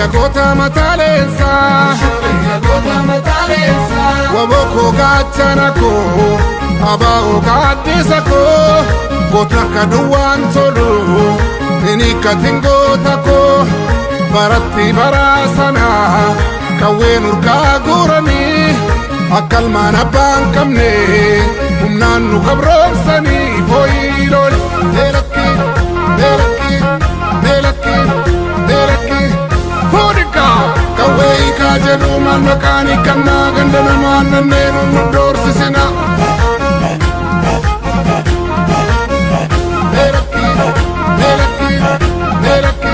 Sholee goota mataalessa waboko gaachana koo abaa'oo gaaddisa koo goota kaduwwaan tolu inni katiin goota koo baratti baraasana kawween urgaa guuranii akka ilmaan abbaan qabne humnaan nu qabroomsanii fooyii loole deelakki deelakki deelakki deelakki fuudhika kawwee hiikaa jedhu maal maqaanii kannaa ganda namaan nanneenu nu doorsisina deelakki deelakki deelakki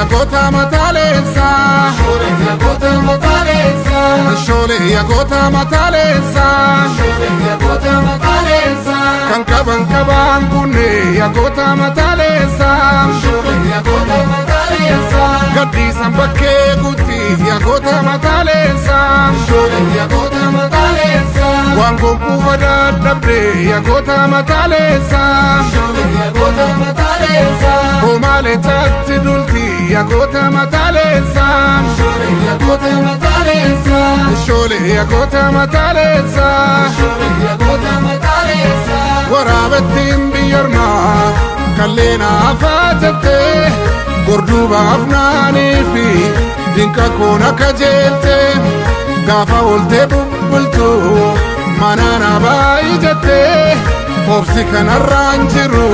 goota mataalessa goota mataalessa Sholee goota mataalessa goota mataalessa kan qaban qabaan kunne goota mataalessa goota mataalessa gaddiisan bakkee guutti goota mataalessa goota mataalessa waan gonkuuf dadhabde goota mataalessa goota mataalessa hoomaalee taatti dulti goota mataalessa goota mataalessa Sholee goota mataalessa goota mataalessa waraabettiin biyyarmaa kalleena afaa jettee gorduuba afnaanii fi dinqa koona kajeelte gaafa oltee bubbultu manaana baay'ee jettee obsi kanarraan jiru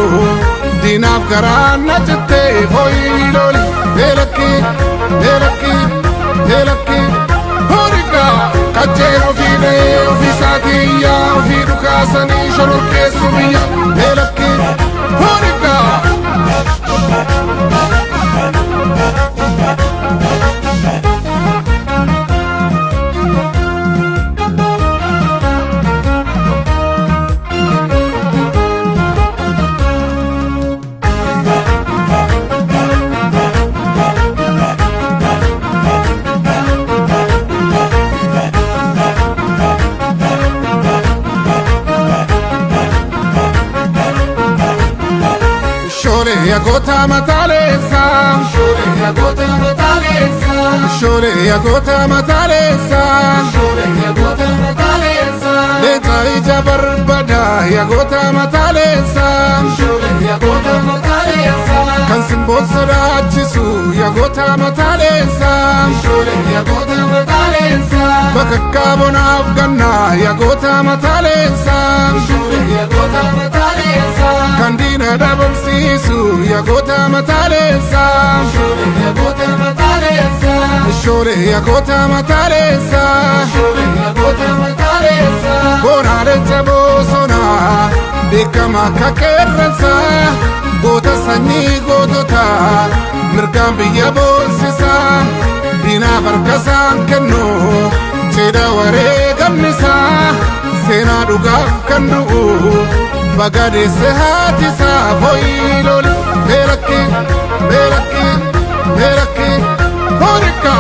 diinaaf garaanna jettee fooyii loole deelakki deelakki deelakki fuudhika qacceen ofii dhahee ofiisaatiyyaa ofii dhukaasanii shororkeessu biyya deelakki fuudhika Sholee goota mataalessa goota mataalessa Sholee goota mataalessa goota mataalessa leenca ija barbada goota mataalessa goota mataalessa kan simboon sodaachisu goota mataalessa goota mataalessa bakka bonaaf gannaa goota mataalessa goota mataalessa kan diina dhabamsiisu goota mataalessa goota mataalessa Sholee goota mataalessa goota mataalessa boonaalee jaboosonaa beekamaa akka qeerransa goota sanyii gootota mirgaan biyya boorsisa diinaaf harkasaan kennu cidha wareegamnisaa seenaa dhugaaf kan du'u bagadeesse haatisaa fooyii loole deelakki deelakki deelakki fuudhika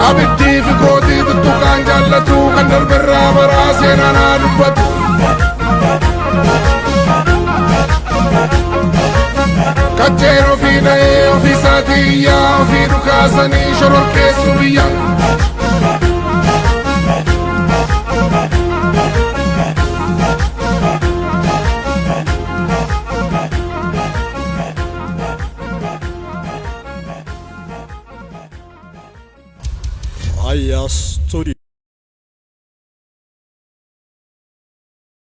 abiddiif gootii tuttuqaan jaallatu kan darberraa baraa seenaa naa dubbatu qacceen ofii dhahee ofiisaatiyyaa ofii dhukaasanii shororkeessu biyya Ayas